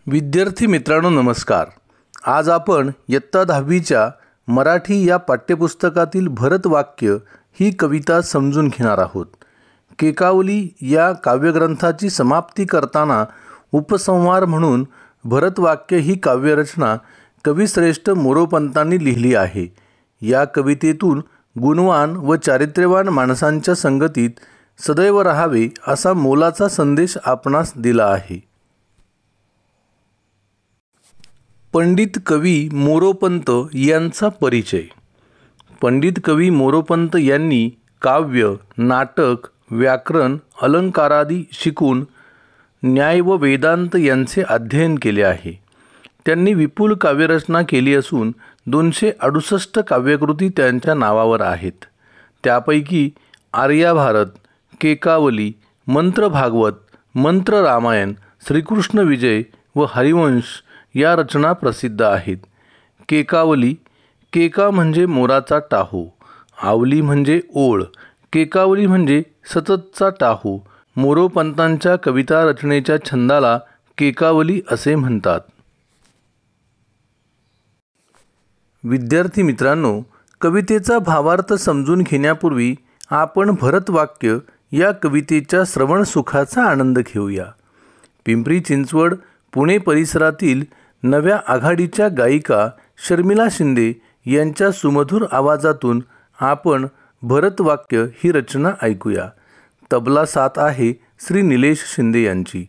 विद्यार्थी मित्रांनो नमस्कार. आज आपण इयत्ता 10वीच्या मराठी या पाठ्यपुस्तकातील भरतवाक्य ही कविता समजून घेणार आहोत. केकावली या काव्यग्रंथाची समाप्ती करताना उपसंहार म्हणून भरतवाक्य ही काव्यरचना कविश्रेष्ठ मोरोपंतांनी लिहिली आहे. या कवितेतून गुणवान व चारित्र्यवान माणसांच्या संगतीत सदैव राहावे असा मोलाचा संदेश आपणास दिला आहे. पंडित कवी मोरोपंत यांचा परिचय. पंडित कवी मोरोपंत यांनी काव्य, नाटक, व्याकरण, अलंकारादी शिकून न्याय व वेदांत यांचे अध्ययन केले आहे. त्यांनी विपुल काव्यरचना केली असून 268 काव्यकृती त्यांच्या नावावर आहेत. त्यापैकी आर्याभारत, केकावली, मंत्र भागवत, मंत्र रामायण, श्रीकृष्ण विजय व हरिवंश या रचना प्रसिद्ध आहेत. केकावली. केका म्हणजे मोराचा टाहो, आवली म्हणजे ओळ, केकावली म्हणजे सततचा टाहो. मोरोपंतांच्या कविता रचनेच्या छंदाला केकावली असे म्हणतात. विद्यार्थी मित्रांनो, कवितेचा भावार्थ समजून घेण्यापूर्वी आपण भरतवाक्य या कवितेच्या श्रवण सुखाचा आनंद घेऊया. पिंपरी चिंचवड, पुणे परिसरातील नव्या आघाडीच्या गायिका शर्मिला शिंदे यांच्या सुमधुर आवाजातून आपण भरतवाक्य ही रचना ऐकूया. तबला साथ आहे श्री निलेश शिंदे यांची.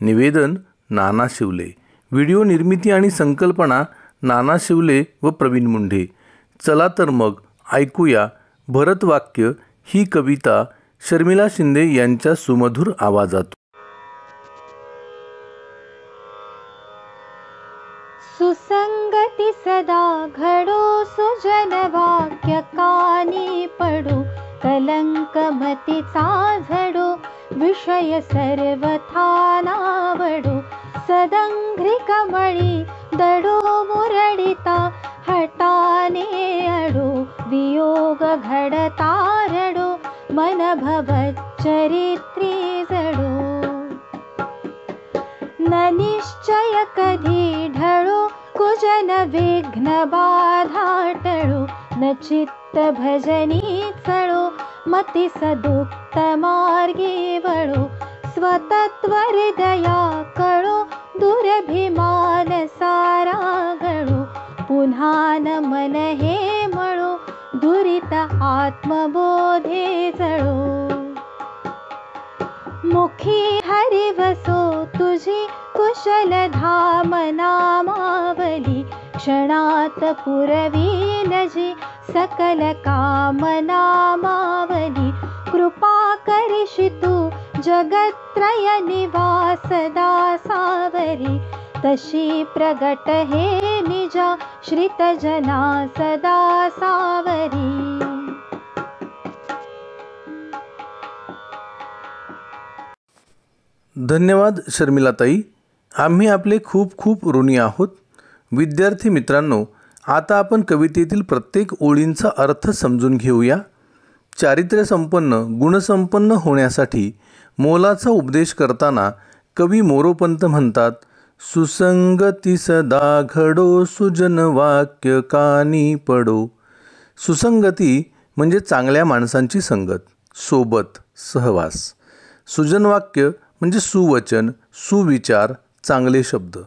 निवेदन नाना शिवले. व्हिडिओ निर्मिती आणि संकल्पना नाना शिवले व प्रवीण मुंढे. चला तर मग ऐकूया भरतवाक्य ही कविता शर्मिला शिंदे यांच्या सुमधुर आवाजात. सुसंगती सदा घडो, सुजन वाक्य कानी पडो, कलंक मतीचा झडो, विषय सर्वथा नावडो, सदंघ्री कमळी दडो, मुरडिता हटाने अडो, वियोग घडता रडो, मन भवत चरित्री जडो, न निश्चय कधी ढळो, कुजन विघ्न बाधा टळो, न चित्त भजनी चळो, मती सदुक्त मार्गी वळो, स्वतत्व हृदया कळो, दुरभिमान सारा गळो, पुन्हा न मन हे मळो, दुरित आत्मबोधे जळो, मुखी हरि वसो तुझी कुशल धाम नामावली, क्षणात पुरवी लजी सकल कामना मावली, कृपा करिषि तू जगत्रय निवास दासावरी, तशी प्रगट हे निजा श्रित जना सदा सावरी. धन्यवाद शर्मिलाताई. आम्ही आपले खूप खूप ऋणी आहोत. विद्यार्थी मित्रांनो, आता आपण कवितेतील प्रत्येक ओळींचा अर्थ समजून घेऊया. चारित्र्यसंपन्न, गुणसंपन्न होण्यासाठी मोलाचा उपदेश करताना कवी मोरोपंत म्हणतात, सुसंगती सदा घडो, सुजन वाक्य कानी पडो. सुसंगती म्हणजे चांगल्या माणसांची संगत, सोबत, सहवास. सुजन वाक्य म्हणजे सुवचन, सुविचार, चांगले शब्द.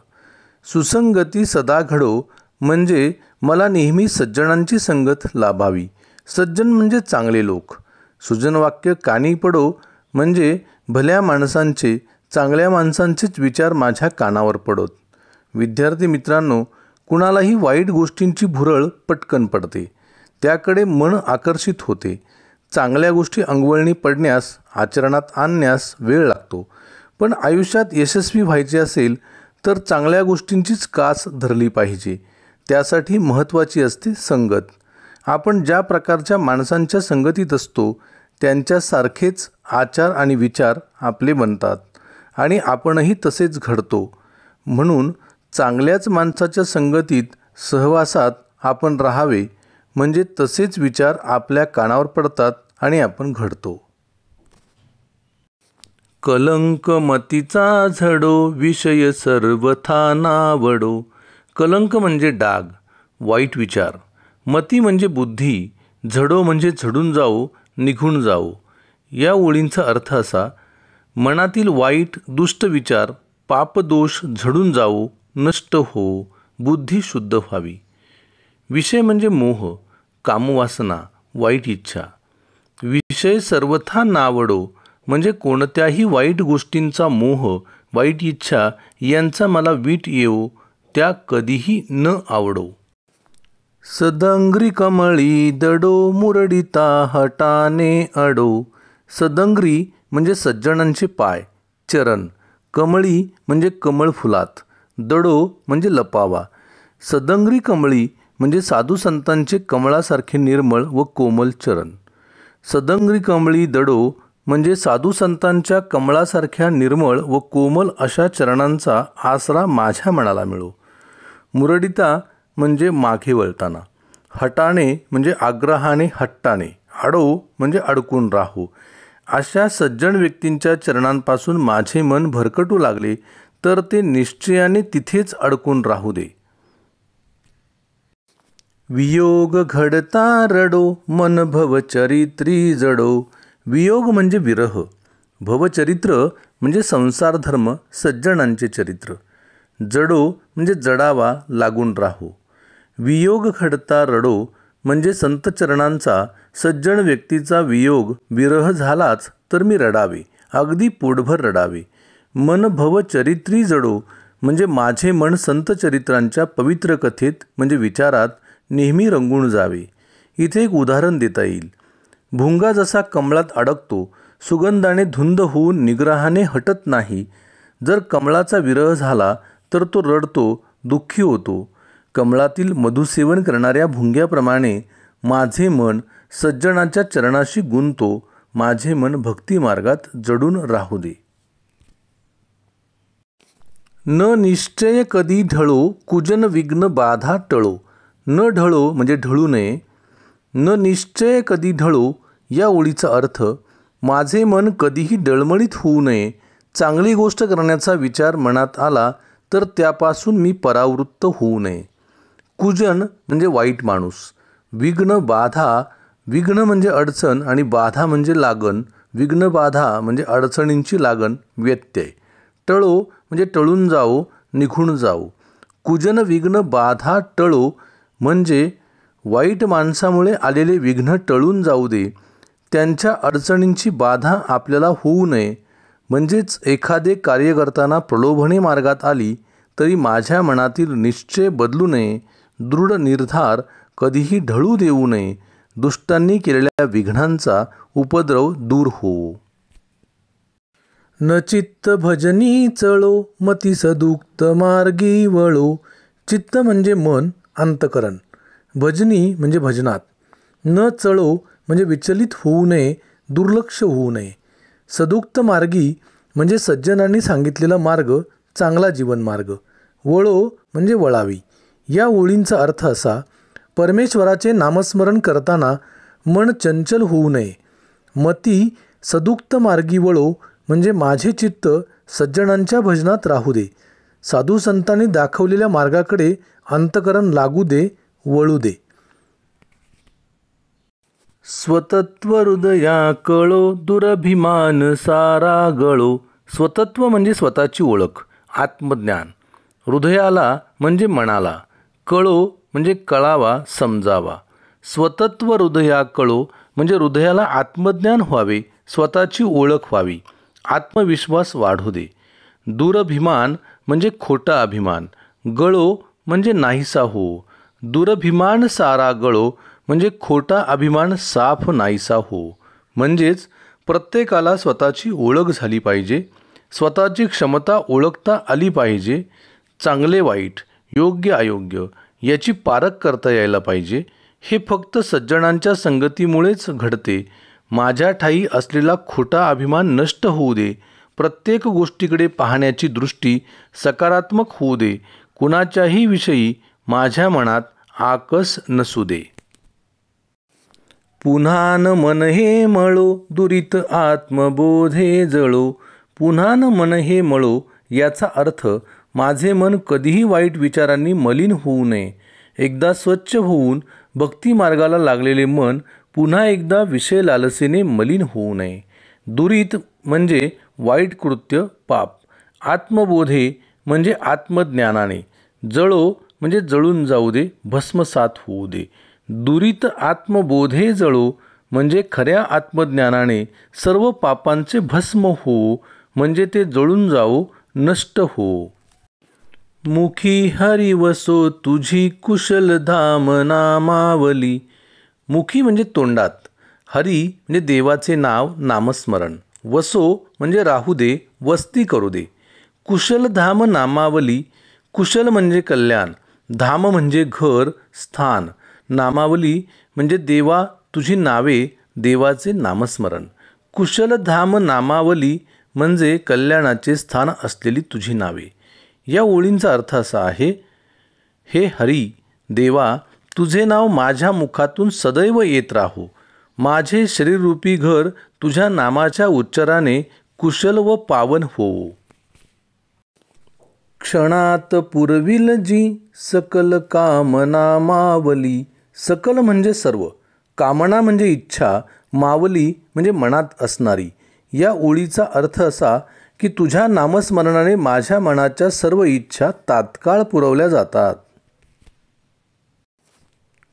सुसंगती सदा घडो म्हणजे मला नेहमी सज्जनांची संगत लाभावी. सज्जन म्हणजे चांगले लोक. सुजन वाक्य कानी पडो म्हणजे भल्या माणसांचे, चांगल्या माणसांचेच विचार माझ्या कानावर पडोत. विद्यार्थी मित्रांनो, कुणालाही वाईट गोष्टींची भुरळ पटकन पडते, त्याकडे मन आकर्षित होते. चांगल्या गोष्टी अंगवळणी पडण्यास, आचरणात आणण्यास वेळ लागतो. पण आयुष्यात यशस्वी व्हायचे असेल तर चांगल्या गोष्टींचीच कास धरली पाहिजे. त्यासाठी महत्त्वाची असते संगत. आपण ज्या प्रकारच्या माणसांच्या संगतीत असतो त्यांच्यासारखेच आचार आणि विचार आपले बनतात आणि आपणही तसेच घडतो. म्हणून चांगल्याच माणसाच्या संगतीत, सहवासात आपण राहावे, म्हणजे तसेच विचार आपल्या कानावर पडतात आणि आपण घडतो. कलंक मतीचा झडो विषय सर्वथा नावडो. कलंक म्हणजे डाग, वाईट विचार. मती म्हणजे बुद्धी, झडो म्हणजे झडून जाऊ, निघून जाऊ. या ओळींचा अर्थ असा: मनातील वाईट दुष्ट विचार, पापदोष झडून जाऊ, नष्ट हो, बुद्धी शुद्ध व्हावी. विषय म्हणजे मोह, कामवासना, वाईट इच्छा. विषय सर्वथा नावडो म्हणजे कोणत्याही वाईट गोष्टींचा मोह, वाईट इच्छा यांचा मला वीट येवो, त्या कधीही न आवडो. सदंग्री कमळी दडो मुरडिता हटाने अडो. सदंग्री म्हणजे सज्जनांचे पाय, चरण. कमळी म्हणजे कमळ फुलात. दडो म्हणजे लपावा. सदंग्री कमळी म्हणजे साधू संतांचे कमळासारखे निर्मळ व कोमल चरण. सदंग्री कमळी दडो म्हणजे साधू संतांच्या कमळासारख्या निर्मळ व कोमल अशा चरणांचा आसरा माझ्या मनाला मिळो. मुरडिता म्हणजे मागे वळताना. हटाणे म्हणजे आग्रहाने हट्टाने. अडो म्हणजे अडकून राहू. अशा सज्जन व्यक्तींच्या चरणांपासून माझे मन भरकटू लागले तर ते निश्चयाने तिथेच अडकून राहू दे. वियोग घडता रडो मन भवचरित्री जडो. वियोग म्हणजे विरह. भवचरित्र म्हणजे संसार धर्म, सज्जनांचे चरित्र. जडो म्हणजे जडावा, लागून राहू. वियोग घडता रडो म्हणजे संतचरणांचा, सज्जन व्यक्तीचा वियोग, विरह झालाच तर मी रडावे, अगदी पोटभर रडावे. मन भवचरित्री जडो म्हणजे माझे मन संतचरित्रांच्या पवित्र कथेत म्हणजे विचारात नेहमी रंगून जावे. इथे एक उदाहरण देता येईल. भुंगा जसा कमळात अडकतो, सुगंधाने धुंद होऊन निग्रहाने हटत नाही. जर कमळाचा विरह झाला तर तो रडतो, दुःखी होतो. कमळातील मधुसेवन करणाऱ्या भुंग्याप्रमाणे माझे मन सज्जनाच्या चरणाशी गुंतो, माझे मन भक्तिमार्गात जडून राहू दे. न निश्चय कधी ढळो कुजन विघ्न बाधा टळो. न ढळो म्हणजे ढळू नये. न निश्चय कधी ढळो या ओळीचा अर्थ: माझे मन कधीही डळमळीत होऊ नये. चांगली गोष्ट करण्याचा विचार मनात आला तर त्यापासून मी परावृत्त होऊ नये. कुजन म्हणजे वाईट माणूस. विघ्न बाधा, विघ्न म्हणजे अडचण आणि बाधा म्हणजे लागण. विघ्न बाधा म्हणजे अडचणींची लागण, व्यत्यय. टळो म्हणजे टळून जाओ, निघून जाऊ. कुजन विघ्न बाधा टळो म्हणजे वाईट माणसामुळे आलेले विघ्न टळून जाऊ दे. त्यांच्या अडचणींची बाधा आपल्याला होऊ नये. म्हणजेच एखादे कार्य करताना प्रलोभने मार्गात आली तरी माझ्या मनातील निश्चय बदलू नये. दृढ निर्धार कधीही ढळू देऊ नये. दुष्टांनी केलेल्या विघ्नांचा उपद्रव दूर होवो. न चित्त भजनी चळो मती सदुक्त मार्गी वळो. चित्त म्हणजे मन, अंतकरण. भजनी म्हणजे भजनात. न चळो म्हणजे विचलित होऊ नये, दुर्लक्ष होऊ नये. सदुक्त मार्गी म्हणजे सज्जनांनी सांगितलेला मार्ग, चांगला जीवनमार्ग. वळो म्हणजे वळावी. या ओळींचा अर्थ असा: परमेश्वराचे नामस्मरण करताना मन चंचल होऊ नये. मती सदुक्त मार्गी वळो म्हणजे माझे चित्त सज्जनांच्या भजनात राहू दे. साधू संतांनी दाखवलेल्या मार्गाकडे अंतकरण लागू दे, वळू दे. स्वतत्व हृदया कळो दुरभिमान सारा गळो. स्वतत्व म्हणजे स्वतःची ओळख, आत्मज्ञान. हृदयाला म्हणजे मनाला. कळो म्हणजे कळावा, समजावा. स्वतत्व हृदया कळो म्हणजे हृदयाला आत्मज्ञान व्हावे, स्वतःची ओळख व्हावी, आत्मविश्वास वाढू दे. दुरभिमान म्हणजे खोटा अभिमान. गळो म्हणजे नाहीसा हो. दुरभिमान सारा गळो म्हणजे खोटा अभिमान साफ नाहीसा हो. म्हणजेच प्रत्येकाला स्वतःची ओळख झाली पाहिजे, स्वतःची क्षमता ओळखता आली पाहिजे. चांगले वाईट, योग्य अयोग्य याची पारख करता यायला पाहिजे. हे फक्त सज्जनांच्या संगतीमुळेच घडते. माझ्या ठायी असलेला खोटा अभिमान नष्ट होऊ दे. प्रत्येक गोष्टीकडे पाहण्याची दृष्टी सकारात्मक होऊ दे. कुणाच्याही विषयी माझ्या मनात आकस नसू दे. पुन्हा न मन हे मळो दुरित आत्मबोधे जळो. पुन्हा न मन हे मळो याचा अर्थ माझे मन कधीही वाईट विचारांनी मलिन होऊ नये. एकदा स्वच्छ होऊन भक्ती मार्गाला लागलेले मन पुन्हा एकदा विषय लालसेने मलिन होऊ नये. दुरित म्हणजे वाईट कृत्य, पाप. आत्मबोधे म्हणजे आत्मज्ञानाने. जळो म्हणजे जळून जाऊ दे, भस्मसात होऊ दे. दुरित आत्मबोधे जळो म्हणजे खऱ्या आत्मज्ञानाने सर्व पापांचे भस्म हो, म्हणजे ते जळून जाओ, नष्ट हो. मुखी हरी वसो तुझी कुशल धाम नामावली. मुखी म्हणजे तोंडात, हरी म्हणजे देवाचे नाव, नामस्मरण. वसो म्हणजे राहू दे, वस्ती करू दे. कुशल धाम नामावली. कुशल म्हणजे कल्याण, धाम म्हणजे घर, स्थान. नामावली म्हणजे देवा तुझी नावे, देवाचे नामस्मरण. कुशल धाम नामावली म्हणजे कल्याणाचे स्थान असलेली तुझी नावे. या ओळींचा अर्थ असा आहे, हे हरी, देवा तुझे नाव माझ्या मुखातून सदैव येत राहो. माझे शरीररूपी घर तुझ्या नामाच्या उच्चाराने कुशल व पावन हो. क्षणात पुरविल जी सकल कामना मावली. सकल म्हणजे सर्व, कामना म्हणजे इच्छा, मावली म्हणजे मनात असणारी. या ओळीचा अर्थ असा की तुझ्या नामस्मरणाने माझ्या मनाच्या सर्व इच्छा तात्काळ पुरवल्या जातात.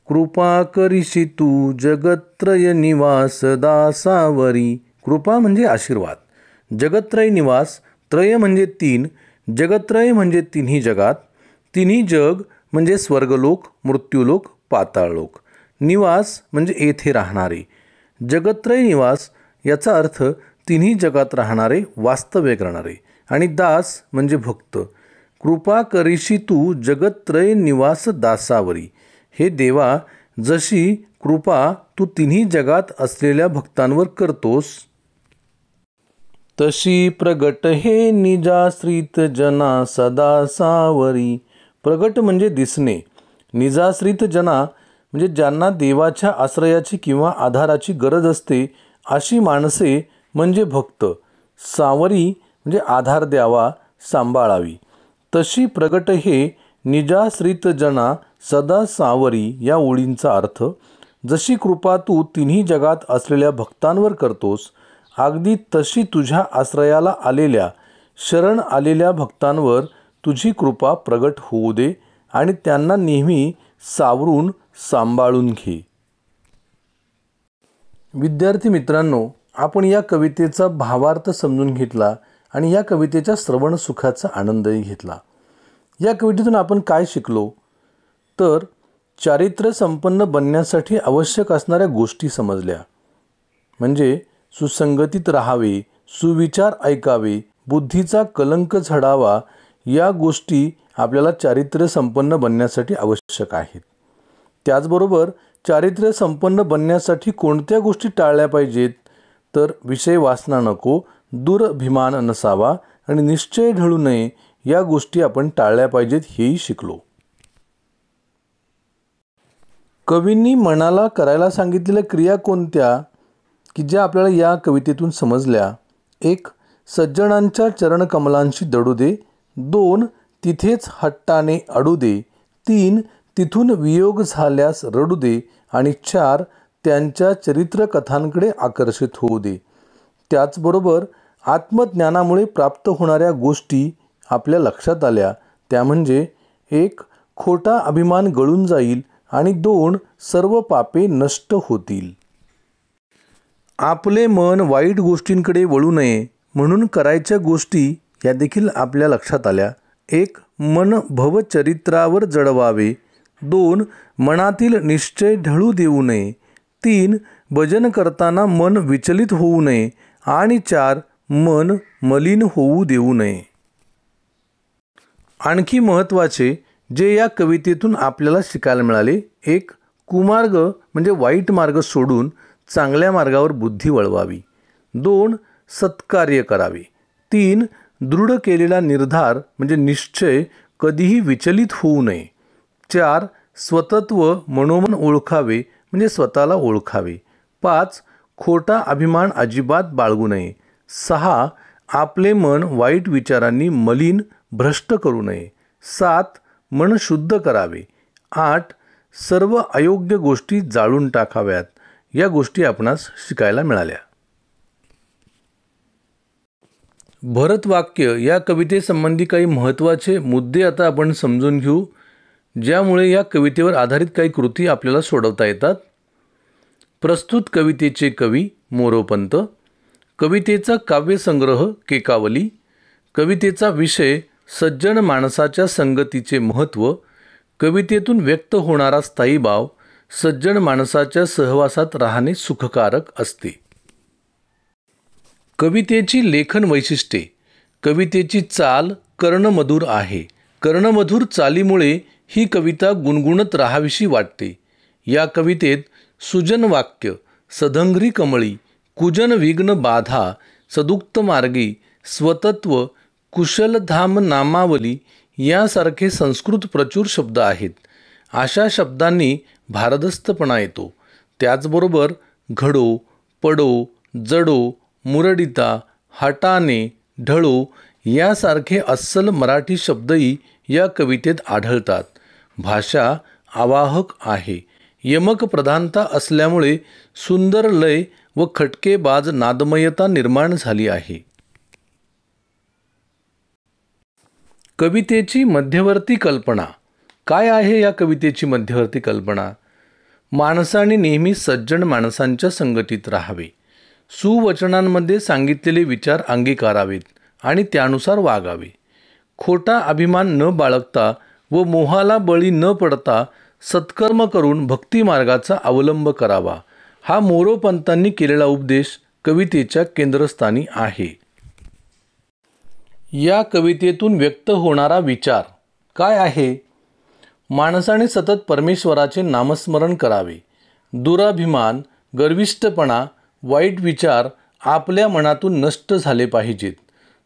कृपा करीशी तू जगत्रय निवास दासावरी. कृपा म्हणजे आशीर्वाद. जगत्रय निवास, त्रय म्हणजे तीन, जगत्रय म्हणजे तिन्ही जगात. तिन्ही जग म्हणजे स्वर्गलोक, मृत्यूलोक, पाताळलोक. निवास म्हणजे येथे राहणारे. जगत्रय निवास याचा अर्थ तिन्ही जगात राहणारे, वास्तव्य करणारे. आणि दास म्हणजे भक्त. कृपा करीशी तू जगत्रय निवास दासावरी. हे देवा, जशी कृपा तू तिन्ही जगात असलेल्या भक्तांवर करतोस, तशी प्रगट हे निजाश्रित जना सदा सावरी. प्रगट म्हणजे दिसणे, निजाश्रित जना म्हणजे ज्यांना देवाच्या आश्रयाची किंवा आधाराची गरज असते अशी माणसे म्हणजे भक्त. सावरी म्हणजे आधार द्यावा, सांभाळावी. तशी प्रगट हे निजाश्रित जना सदा सावरी या ओळींचा अर्थ, जशी कृपा तू तिन्ही जगात असलेल्या भक्तांवर करतोस, अगदी तशी तुझ्या आश्रयाला आलेल्या, शरण आलेल्या भक्तांवर तुझी कृपा प्रगट होऊ दे आणि त्यांना नेहमी सावरून सांभाळून घे. विद्यार्थी मित्रांनो, आपण या कवितेचा भावार्थ समजून घेतला आणि या कवितेच्या श्रवण सुखाचा आनंदही घेतला. या कवितेतून आपण काय शिकलो तर चारित्र्य संपन्न बनण्यासाठी आवश्यक असणाऱ्या गोष्टी समजल्या. म्हणजे सुसंगतीत राहावे, सुविचार ऐकावे, बुद्धीचा कलंक झडावा, या गोष्टी आपल्याला चारित्र्य संपन्न बनण्यासाठी आवश्यक आहेत. त्याचबरोबर चारित्र्य संपन्न बनण्यासाठी कोणत्या गोष्टी टाळल्या पाहिजेत तर विषय वासना नको, दुरभिमान नसावा आणि निश्चय ढळू नये, या गोष्टी आपण टाळल्या पाहिजेत हेही शिकलो. कवींनी मनाला करायला सांगितलेल्या क्रिया कोणत्या की ज्या आपल्याला या कवितेतून समजल्या. 1. सज्जनांच्या चरणकमलांशी दडू दे. 2. तिथेच हट्टाने अडू दे. 3. तिथून वियोग झाल्यास रडू दे. आणि 4. त्यांच्या चरित्रकथांकडे आकर्षित होऊ दे. त्याचबरोबर आत्मज्ञानामुळे प्राप्त होणाऱ्या गोष्टी आपल्या लक्षात आल्या. त्या म्हणजे 1. खोटा अभिमान गळून जाईल आणि 2. सर्व पापे नष्ट होतील. आपले मन वाईट गोष्टींकडे वळू नये म्हणून करायच्या गोष्टी या देखील आपल्या लक्षात आल्या. 1. मन भवचरित्रावर जडवावे. 2. मनातील निश्चय ढळू देऊ नये. 3. भजन करताना मन विचलित होऊ नये. आणि 4. मन मलिन होऊ देऊ नये. आणखी महत्त्वाचे जे या कवितेतून आपल्याला शिकायला मिळाले. 1. कुमार्ग म्हणजे वाईट मार्ग सोडून चांगल्या मार्गावर बुद्धी वळवावी. 2. सत्कार्य करावे. 3. दृढ केलेला निर्धार म्हणजे निश्चय कधीही विचलित होऊ नये. 4. स्वतत्व मनोमन ओळखावे म्हणजे स्वतःला ओळखावे. 5. खोटा अभिमान अजिबात बाळगू नये. 6. आपले मन वाईट विचारांनी मलिन भ्रष्ट करू नये. 7. मन शुद्ध करावे. 8. सर्व अयोग्य गोष्टी जाळून टाकाव्यात. या गोष्टी आपणास शिकायला मिळाल्या. भरतवाक्य या कवितेसंबंधी काही महत्त्वाचे मुद्दे आता आपण समजून घेऊ, ज्यामुळे या कवितेवर आधारित काही कृती आपल्याला सोडवता येतात. प्रस्तुत कवितेचे कवी मोरोपंत. कवितेचा काव्यसंग्रह केकावली. कवितेचा विषय सज्जन माणसाच्या संगतीचे महत्त्व. कवितेतून व्यक्त होणारा स्थायी भाव सज्जन माणसाच्या सहवासात राहणे सुखकारक असते. कवितेची लेखन वैशिष्ट्ये. कवितेची चाल कर्णमधुर आहे. कर्णमधुर चालीमुळे ही कविता गुणगुणत राहावीशी वाटते. या कवितेत सुजन वाक्य, सधंग्री कमळी, कुजन विघ्न बाधा, सदुक्त मार्गी, स्वतत्व, कुशलधाम नामावली यासारखे संस्कृत प्रचूर शब्द आहेत. अशा शब्दांनी भारदस्तपणा येतो. त्याचबरोबर घडो, पडो, जडो, मुरडिता, हटाने, ढळो यासारखे अस्सल मराठी शब्दही या कवितेत आढळतात. भाषा आवाहक आहे. यमक प्रधानता असल्यामुळे सुंदर लय व खटकेबाज नादमयता निर्माण झाली आहे. कवितेची मध्यवर्ती कल्पना. काय आहे या कवितेची मध्यवर्ती कल्पना? माणसाने नेहमी सज्जन माणसांच्या संगतीत राहावे. सुवचनांमध्ये सांगितलेले विचार अंगीकारावेत आणि त्यानुसार वागावे. खोटा अभिमान न बाळगता व मोहाला बळी न पडता सत्कर्म करून भक्तिमार्गाचा अवलंब करावा. हा मोरोपंतांनी केलेला उपदेश कवितेच्या केंद्रस्थानी आहे. या कवितेतून व्यक्त होणारा विचार काय आहे? माणसाने सतत परमेश्वराचे नामस्मरण करावे. दुराभिमान, गर्विष्ठपणा, वाईट विचार आपल्या मनातून नष्ट झाले पाहिजेत.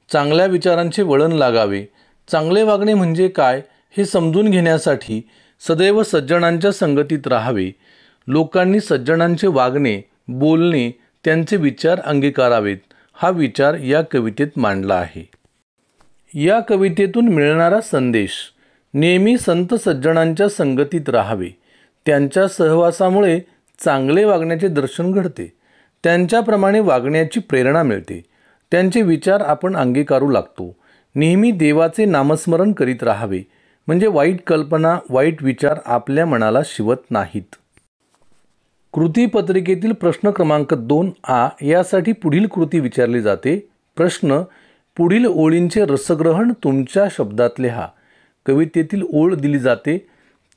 चांगल्या विचारांचे वळण लागावे. चांगले वागणे म्हणजे काय हे समजून घेण्यासाठी सदैव सज्जनांच्या संगतीत राहावे. लोकांनी सज्जनांचे वागणे, बोलणे, त्यांचे विचार अंगीकारावेत. हा विचार या कवितेत मांडला आहे. या कवितेतून मिळणारा संदेश. नेहमी संत सज्जनांच्या संगतीत राहावे. त्यांच्या सहवासामुळे चांगले वागण्याचे दर्शन घडते. त्यांच्याप्रमाणे वागण्याची प्रेरणा मिळते. त्यांचे विचार आपण अंगीकारू लागतो. नेहमी देवाचे नामस्मरण करीत राहावे, म्हणजे वाईट कल्पना, वाईट विचार आपल्या मनाला शिवत नाहीत. कृतीपत्रिकेतील प्रश्न क्रमांक 2A यासाठी पुढील कृती विचारली जाते. प्रश्न: पुढील ओळींचे रसग्रहण तुमच्या शब्दात लिहा. कवितेतील ओळ दिली जाते,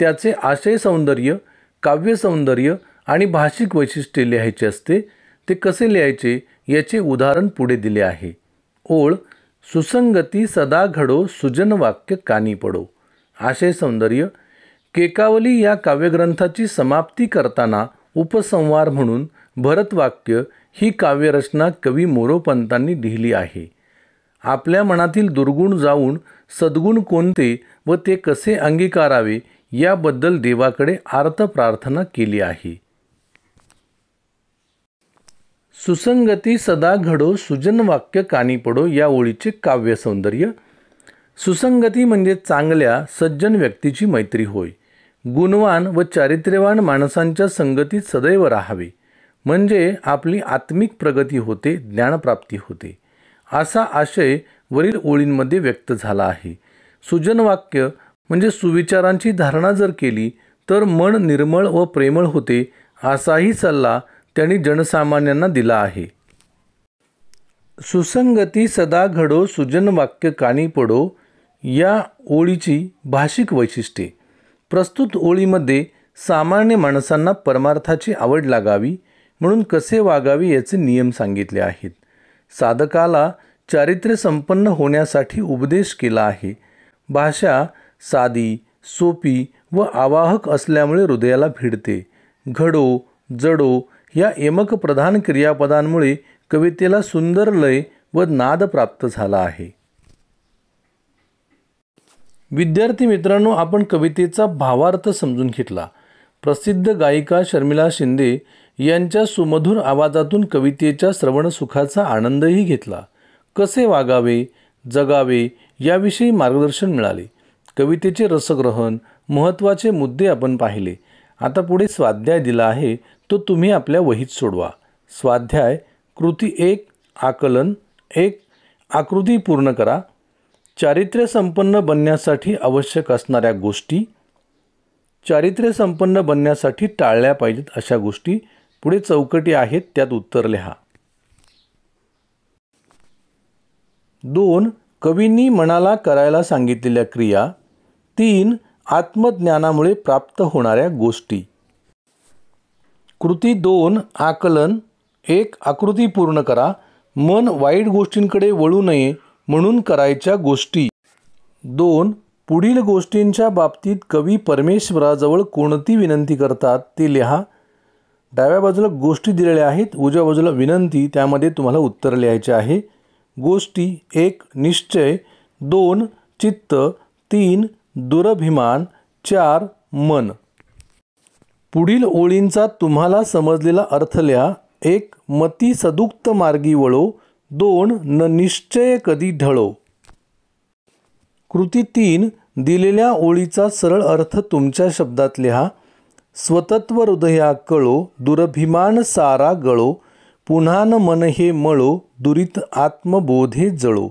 त्याचे आशय सौंदर्य, काव्य सौंदर्य आणि भाषिक वैशिष्ट्ये लिहायचे असते. ते कसे लिहायचे याचे उदाहरण पुढे दिले आहे. ओळ: सुसंगती सदा घडो, सुजन वाक्य कानी पडो. आशय सौंदर्य: केकावली या काव्यग्रंथाची समाप्ती करताना उपसंहार म्हणून भरतवाक्य ही काव्यरचना कवी मोरोपंतांनी लिहिली आहे. आपल्या मनातील दुर्गुण जाऊन सद्गुण कोणते व ते कसे अंगीकारावे याबद्दल देवाकडे आर्त प्रार्थना केली आहे. सुसंगती सदा घडो, सुजन वाक्य कानी पडो या ओळीचे काव्य सौंदर्य. सुसंगती म्हणजे चांगल्या सज्जन व्यक्तीची मैत्री होय. गुणवान व चारित्र्यवान माणसांच्या संगतीत सदैव राहावे, म्हणजे आपली आत्मिक प्रगती होते, ज्ञानप्राप्ती होते. असा आशय वरील ओळींमध्ये व्यक्त झाला आहे. सुजन वाक्य म्हणजे सुविचारांची धारणा जर केली तर मन निर्मळ व प्रेमळ होते, असाही सल्ला त्यांनी जनसामान्यांना दिला आहे. सुसंगती सदा घडो, सुजन वाक्य कानी पडो या ओळीची भाषिक वैशिष्ट्ये. प्रस्तुत ओळीमध्ये सामान्य माणसांना परमार्थाची आवड लागावी म्हणून कसे वागावे याचे नियम सांगितले आहेत. साधकाला चारित्र्य संपन्न होण्यासाठी उपदेश केला आहे. भाषा साधी, सोपी व आवाहक असल्यामुळे हृदयाला भिडते. घडो, जडो या यमक प्रधान क्रियापदांमुळे कवितेला सुंदर लय व नाद प्राप्त झाला आहे. विद्यार्थी मित्रांनो, आपण कवितेचा भावार्थ समजून घेतला. प्रसिद्ध गायिका शर्मिला शिंदे यांच्या सुमधुर आवाजातून कवितेच्या श्रवणसुखाचा आनंदही घेतला. कसे वागावे जगावे याविषयी मार्गदर्शन मिळाले. कवितेचे रसग्रहण, महत्त्वाचे मुद्दे आपण पाहिले. आता पुढे स्वाध्याय दिला आहे, तो तुम्ही आपल्या वहीत सोडवा. स्वाध्याय कृती 1 आकलन 1 आकृती पूर्ण करा. चारित्र्य संपन्न बनण्यासाठी आवश्यक असणाऱ्या गोष्टी, चारित्र्य संपन्न बनण्यासाठी टाळल्या पाहिजेत अशा गोष्टी. पुढे चौकटी आहेत, त्यात उत्तर लिहा. 2 कवींनी मनाला करायला सांगितलेल्या क्रिया. 3 आत्मज्ञानामुळे प्राप्त होणाऱ्या गोष्टी. कृती 2 आकलन 1 आकृती पूर्ण करा. मन वाईट गोष्टींकडे वळू नये म्हणून करायच्या गोष्टी. 2 पुढील गोष्टींच्या बाबतीत कवी परमेश्वराजवळ कोणती विनंती करतात ते लिहा. डाव्या बाजूला गोष्टी दिलेल्या आहेत, उजव्या बाजूला विनंती, त्यामध्ये तुम्हाला उत्तर लिहायचे आहे. गोष्टी 1 निश्चय, 2 चित्त, 3 दुरभिमान, 4 मन. पुढील ओळींचा तुम्हाला समजलेला अर्थ लिहा. 1 मती सदुक्त मार्गी वळो, 2 न निश्चय कधी ढळो. कृती 3 दिलेल्या ओळीचा सरळ अर्थ तुमच्या शब्दात लिहा. स्वतत्व हृदया कळो, दुरभिमान सारा गळो, पुन्हा न मन हे मळो, दुरित आत्मबोधे जळो.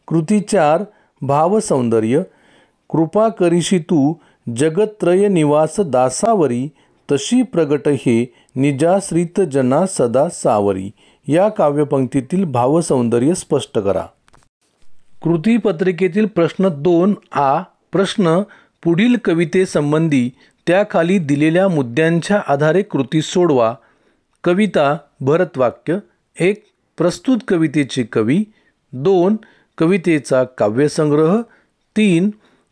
कृती 4 भावसौंदर्य. कृपा करीशी तू जगत्रय निवास दासावरी, तशी प्रगट हे निजाश्रित जना सदा सावरी. या काव्यपंक्तीतील भावसौंदर्य स्पष्ट करा. कृती पत्रिकेतील प्रश्न 2 आ. प्रश्न पुढील कवितेसंबंधी त्याखाली दिलेल्या मुद्द्यांच्या आधारे कृती सोडवा. कविता भरतवाक्य. 1 प्रस्तुत कवितेचे कवी. 2 कवितेचा काव्यसंग्रह. 3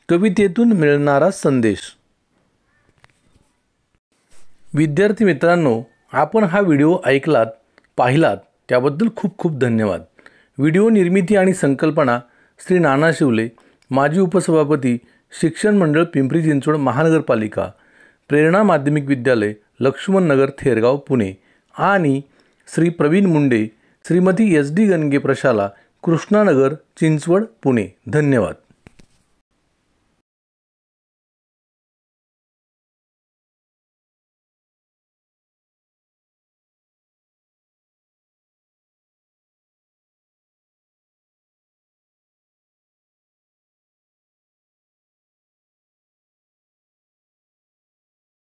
कवितेतून मिळणारा संदेश. विद्यार्थी मित्रांनो, आपण हा व्हिडिओ ऐकलात, पाहिलात त्याबद्दल खूप खूप धन्यवाद. व्हिडिओ निर्मिती आणि संकल्पना श्री नाना शिवले, माजी उपसभापती, शिक्षण मंडळ पिंपरी चिंचवड महानगरपालिका, प्रेरणा माध्यमिक विद्यालय, लक्ष्मण नगर, थेरगाव, पुणे आणि श्री प्रवीण मुंडे, श्रीमती SD गणगे प्रशाला, कृष्णानगर, चिंचवड, पुणे. धन्यवाद.